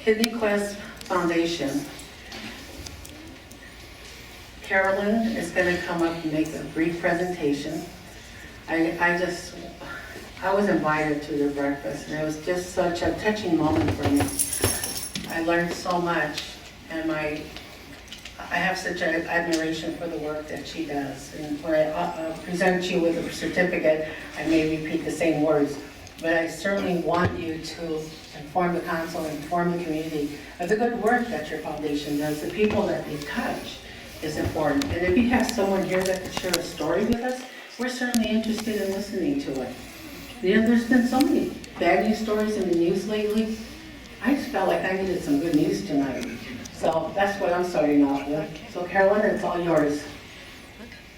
Kidney Quest Foundation. Carolyn is going to come up and make a brief presentation. I was invited to the breakfast, and it was just such a touching moment for me. I learned so much, and I have such an admiration for the work that she does. And when I present you with a certificate, I may repeat the same words, but I certainly want you to inform the council, inform the community of the good work that your foundation does. The people that they touch is important. And if you have someone here that could share a story with us, we're certainly interested in listening to it. You know, there's been so many bad news stories in the news lately. I just felt like I needed some good news tonight. So that's what I'm starting off with. So Carolyn, it's all yours.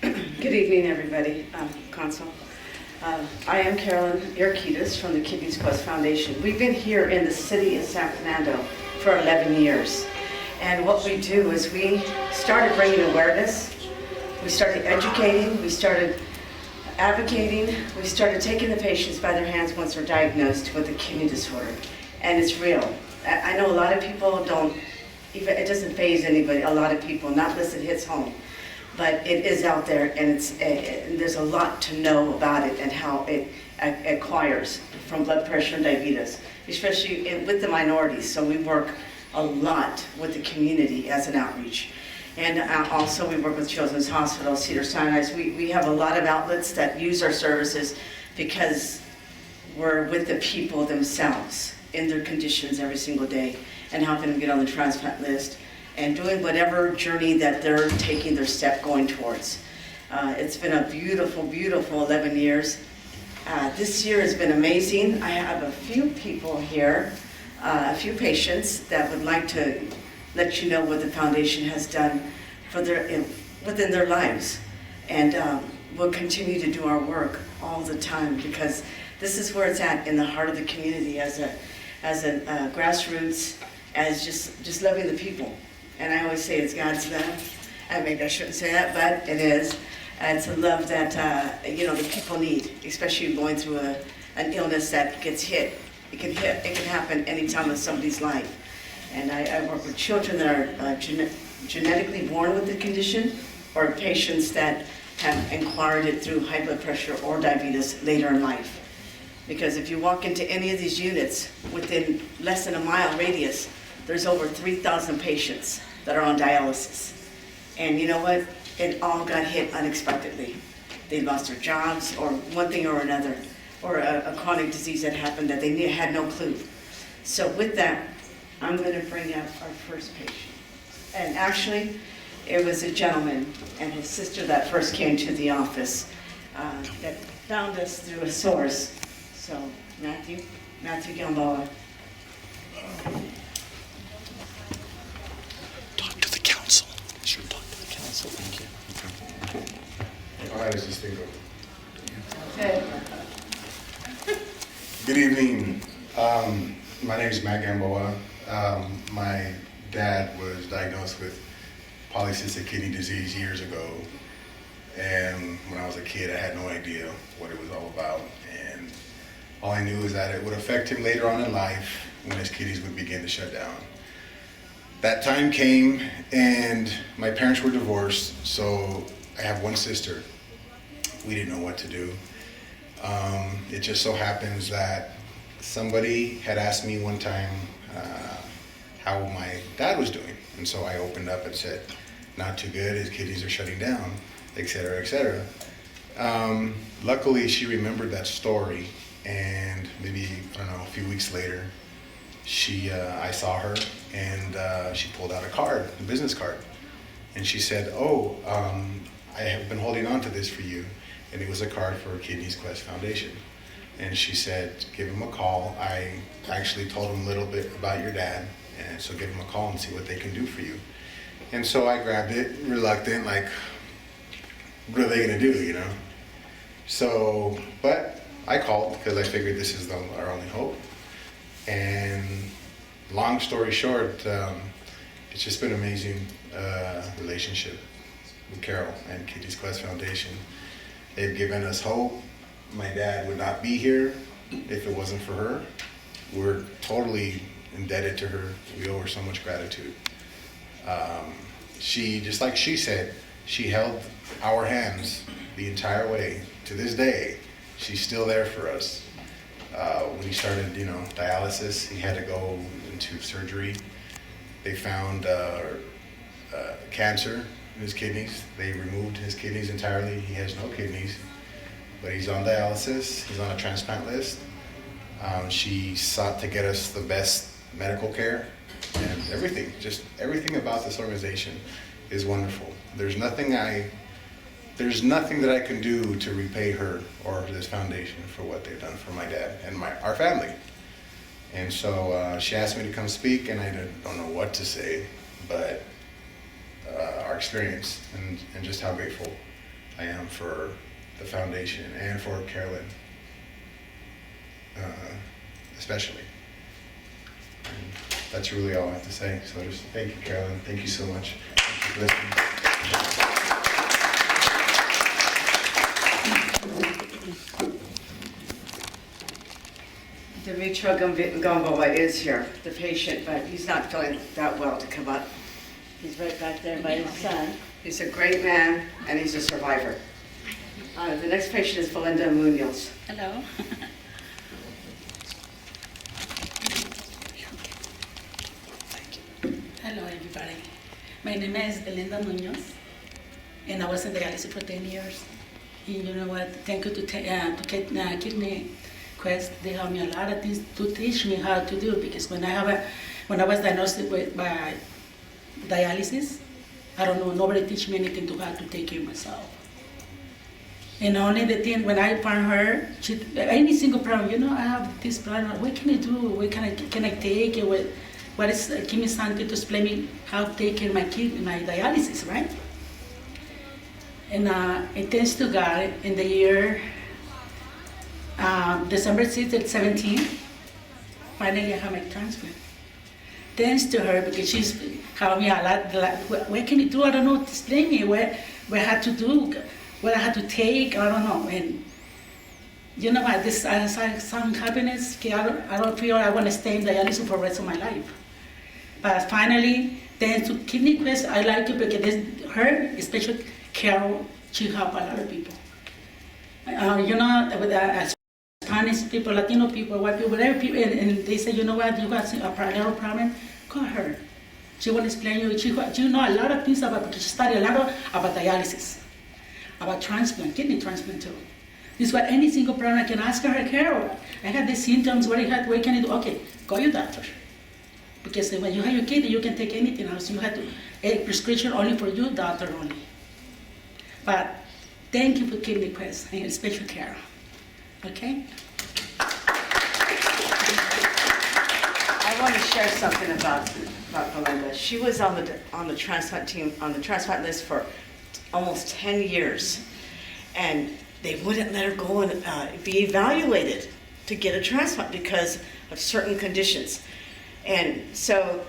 Good evening, everybody. Council. I am Carolyn Urquidez from the Kidney Quest Foundation. We've been here in the city of San Fernando for 11 years. And what we do is we started bringing awareness, we started educating, we started advocating, we started taking the patients by their hands once they're diagnosed with a kidney disorder. And it's real. I know a lot of people don't, even it doesn't faze anybody, a lot of people, not unless it hits home. But it is out there, and there's a lot to know about it and how it acquires from blood pressure and diabetes, especially with the minorities. So we work a lot with the community as an outreach. And also we work with Children's Hospital, Cedars-Sinai. We have a lot of outlets that use our services because we're with the people themselves in their conditions every single day and helping them get on the transplant list and doing whatever journey that they're taking their step going towards. It's been a beautiful, beautiful 11 years. This year has been amazing. I have a few people here, a few patients that would like to let you know what the foundation has done for within their lives. And we'll continue to do our work all the time because this is where it's at, in the heart of the community, as a grassroots, as just loving the people. And I always say it's God's love. Maybe I shouldn't say that, but it is. It's a love that the people need, especially going through an illness that gets hit. It can happen any time in somebody's life. And I work with children that are genetically born with the condition, or patients that have acquired it through high blood pressure or diabetes later in life. Because if you walk into any of these units within less than a mile radius, there's over 3,000 patients that are on dialysis. And you know what? It all got hit unexpectedly. They lost their jobs, or one thing or another, or a chronic disease that happened that they had no clue. So with that, I'm going to bring up our first patient. And actually, it was a gentleman and his sister that first came to the office that found us through a source. So, Matthew Gamboa. Talk to the council. Sure, talk to the council. Thank you. All right, this is Stingo. Okay. Good evening. My name is Matt Gamboa. My dad was diagnosed with polycystic kidney disease years ago. And when I was a kid, I had no idea what it was all about. And all I knew is that it would affect him later on in life when his kidneys would begin to shut down. That time came, and my parents were divorced, so I have one sister. We didn't know what to do. It just so happens that somebody had asked me one time how my dad was doing. And so I opened up and said, not too good, his kidneys are shutting down, et cetera, et cetera. Luckily, she remembered that story, and maybe, I don't know, a few weeks later, I saw her, and she pulled out a card, a business card. And she said, I have been holding on to this for you. And it was a card for Kidney Quest Foundation. And she said, give him a call. I actually told him a little bit about your dad, and so give him a call and see what they can do for you. And so I grabbed it, reluctant, like, what are they gonna do, you know? So, but I called because I figured this is our only hope. And long story short, it's just been an amazing relationship with Carol and Kidney Quest Foundation. They've given us hope. My dad would not be here if it wasn't for her. We're totally indebted to her. We owe her so much gratitude. She, just like she said, she held our hands the entire way. To this day, she's still there for us. When he started, dialysis, he had to go into surgery. They found cancer in his kidneys. They removed his kidneys entirely. He has no kidneys, but he's on dialysis. He's on a transplant list. She sought to get us the best medical care, and everything about this organization is wonderful. There's nothing that I can do to repay her or this foundation for what they've done for my dad and our family. And so she asked me to come speak, and I don't know what to say, but our experience and just how grateful I am for the foundation and for Carolyn, especially. And that's really all I have to say. So just thank you, Carolyn. Thank you so much. Thank you for listening. Demetrio Gamboa is here, the patient, but he's not feeling that well to come up. He's right back there by his son. He's a great man, and he's a survivor. The next patient is Belinda Munoz. Hello. Hello, everybody. My name is Belinda Munoz, and I was in dialysis for 10 years. And you know what? Thank you to Kidney Quest. They helped me a lot of things to teach me how to do, because when I was diagnosed by dialysis, I don't know, nobody teach me anything to how to take care of myself. And only the thing, when I found her, any single problem, I have this problem, what can I do? What can I take? What is, give me something to explain me how to take care of my dialysis, right? And thanks to God, in the year December 6th, 17, finally I have my transplant. Thanks to her, because she's helped me a lot. What can you do? I don't know. Explain me what I had to do, what I had to take. I don't know. And you know what? This some happiness. I don't feel I want to stay in dialysis for the rest of my life. But finally, thanks to Kidney Quest, I like it because her, especially Carol, she helped a lot of people. With Spanish people, Latino people, white people, whatever people, and they say, you know what, you got a little problem, call her. She will explain you. She know a lot of things about, because she studied a lot about dialysis, about transplant, kidney transplant too. This is what any single problem I can ask her, Carol, I had these symptoms, what can I do? Okay, call your doctor. Because when you have your kidney, you can take anything else. You have to, a prescription only for you, doctor only. But thank you for Kidney Quest, and especially Carol. Okay? I want to share something about Belinda. She was on the transplant team, on the transplant list for almost 10 years. And they wouldn't let her go and be evaluated to get a transplant because of certain conditions. And so,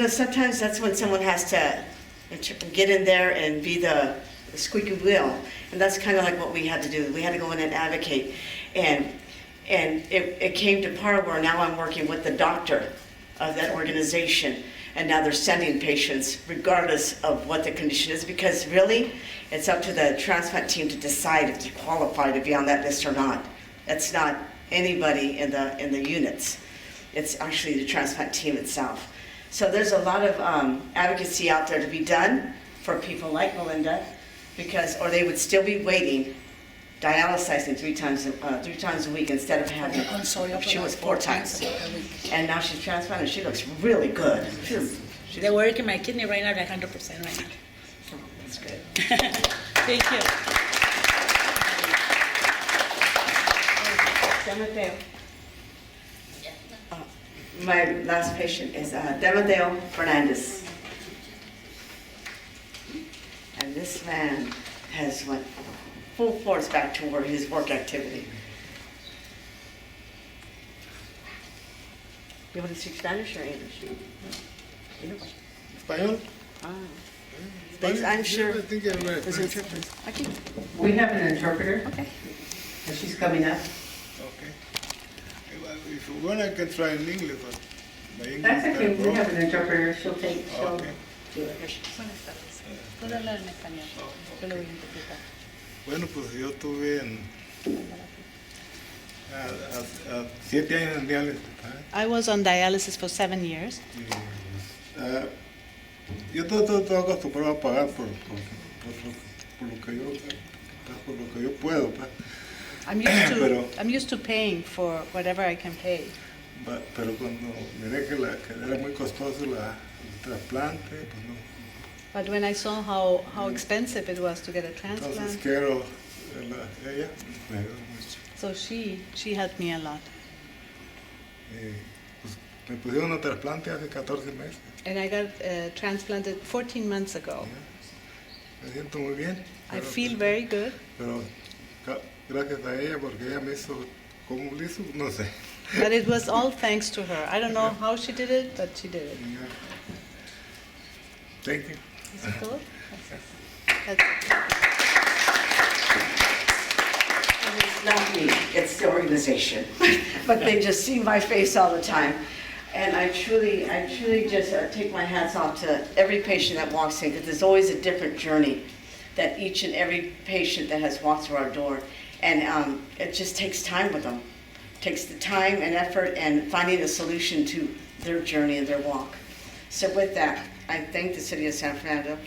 sometimes that's when someone has to get in there and be the squeaky wheel. And that's kind of like what we had to do. We had to go in and advocate. And it came to part where now I'm working with the doctor of that organization. And now they're sending patients regardless of what the condition is, because really it's up to the transplant team to decide if you qualify to be on that list or not. It's not anybody in the units. It's actually the transplant team itself. So there's a lot of advocacy out there to be done for people like Belinda, or they would still be waiting, dialysing three times a week instead of having, she was 4 times. And now she's transplanted, she looks really good. They're working my kidney right now, like 100% right now. Oh, that's good. Thank you. Demetrio. My last patient is Demetrio Fernandez. And this man has went full force back toward his work activity. You want to speak Spanish or English? Español. I'm sure I think I'm right. there's interpreters. Okay. We have an interpreter, Okay. and she's coming up. Okay. If you want, I can try in English, but That's okay, we have an interpreter, she'll do it. Buenas tardes. Puedo hablar en español. Yo lo voy a interpretar. Bueno, pues yo tuve 7 años en diálisis. I was on dialysis for 7 years. Yo todo acostumbrado a pagar por lo que yo puedo. I'm used to paying for whatever I can pay. Pero cuando miré que era muy costoso el trasplante, pues no. But when I saw how expensive it was to get a Entonces transplant, ella me ayudó mucho. so she helped me a lot. Pues, me pusieron un trasplante hace 14 meses. And I got transplanted 14 months ago. Me siento muy bien. I feel very good. Pero gracias a ella, porque ella me hizo, ¿cómo lo hizo? No sé. But it was all thanks to her. I don't know how she did it, but she did it. Thank you. ¿Es todo? That's it. It's not me, it's the organization. But they just see my face all the time. And I truly just take my hats off to every patient that walks in, because there's always a different journey that each and every patient that has walked through our door. And it just takes time with them. Takes the time and effort and finding a solution to their journey and their walk. So with that, I thank the City of San Fernando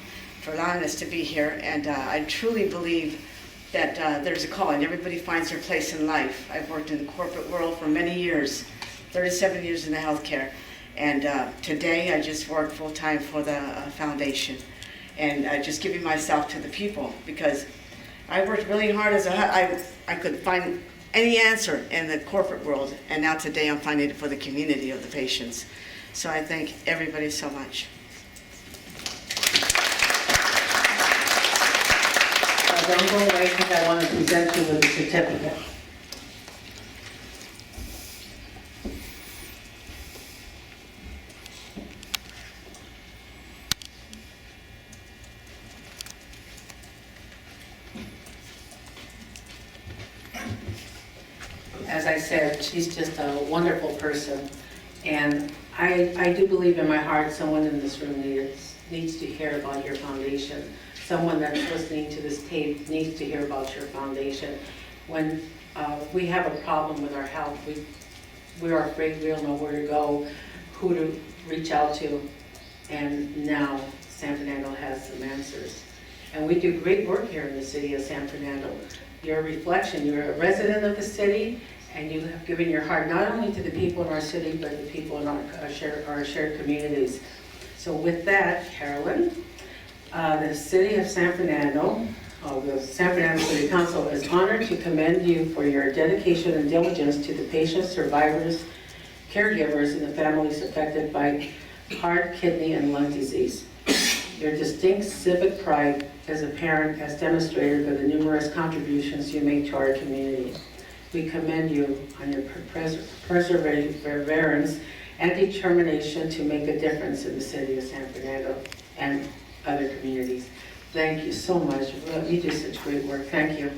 for allowing us to be here, and I truly believe that there's a calling. Everybody finds their place in life. I've worked in the corporate world for many years, 37 years in the healthcare, and today I just work full-time for the foundation, and just giving myself to the people, because I worked really hard I could find any answer in the corporate world, and now today I'm finding it for the community of the patients. So I thank everybody so much. Don't go away, because I want to present you with a certificate. As I said, she's just a wonderful person, and I do believe in my heart someone in this room needs to hear about your foundation. Someone that's listening to this tape needs to hear about your foundation. When we have a problem with our health, we are afraid we don't know where to go, who to reach out to, and now San Fernando has some answers. And we do great work here in the city of San Fernando. You're a reflection, you're a resident of the city, and you have given your heart not only to the people in our city, but the people in our shared communities. So with that, Carolyn, the City of San Fernando, the San Fernando City Council is honored to commend you for your dedication and diligence to the patients, survivors, caregivers, and the families affected by heart, kidney, and lung disease. Your distinct civic pride as a parent as demonstrated by the numerous contributions you make to our community. We commend you on your perseverance and determination to make a difference in the City of San Fernando and other communities. Thank you so much. You do such great work. Thank you.